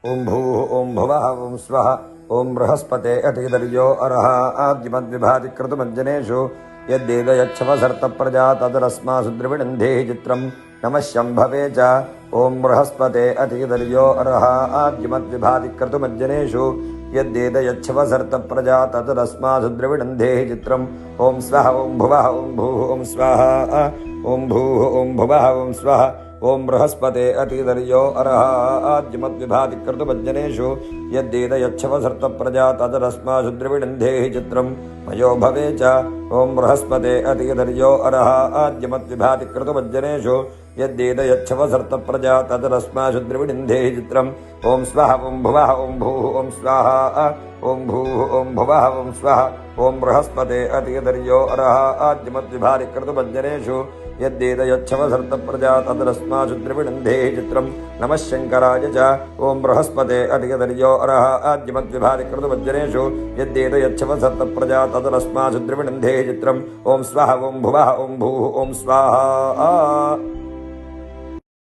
ओं भूः ओं भुवः ओं स्वः ओं बृहस्पते अतिदर्यो अर्ह आद्यमद्विभातिकृतमञ्जनेषु यद्देदयच्छवसर्तप्रजा तदरस्मासु द्रविणन्धेः चित्रं नमः शम्भवे च ओं बृहस्पते अतिदर्यो अर्ह आद्यमद्विभातिकृतमञ्जनेषु यद्देदयच्छवसर्तप्रजा तदरस्मासु द्रविणन्धेः चित्रम् ओं स्वः ओं भुवः ओं भूः ओं स्वाहा ओं भूः ओं भुवः ओं स्वः ओं बृहस्पते अतिदर्यो अर्ह आद्यमद्विभातिकृतमञ्जनेषु यद्देदयच्छवसर्तप्रजा तदरस्मासु द्रविणन्धेः चित्रं मयो भवे च ओं बृहस्पते अतिदर्यो अर्ह आद्यमद्विभातिकृतमञ्जनेषु यद्देदयच्छवसर्तप्रजा तदरस्मासु द्रविणन्धेः चित्रम् ओं स्वः ओं भुवः ओं भूः ओं स्वाहा ओं भूः ओं भुवः ओं स्वः ओं बृहस्पते अतिदर्यो अर्ह आद्यमद्विभातिकृतमञ्जनेषु यद्देदयच्छवसर्तप्रजा तदरस्मासु द्रविणन्धेः चित्रं नमः शङ्कराय च ओं बृहस्पते अतिदर्यो अर्ह आद्यमद्विभातिकृतमञ्जनेषु यद्देदयच्छवसर्तप्रजा तदरस्मासु द्रविणन्धेः चित्रम् ओं स्वः ओं भुवः ओं भूः ओं स्वाहा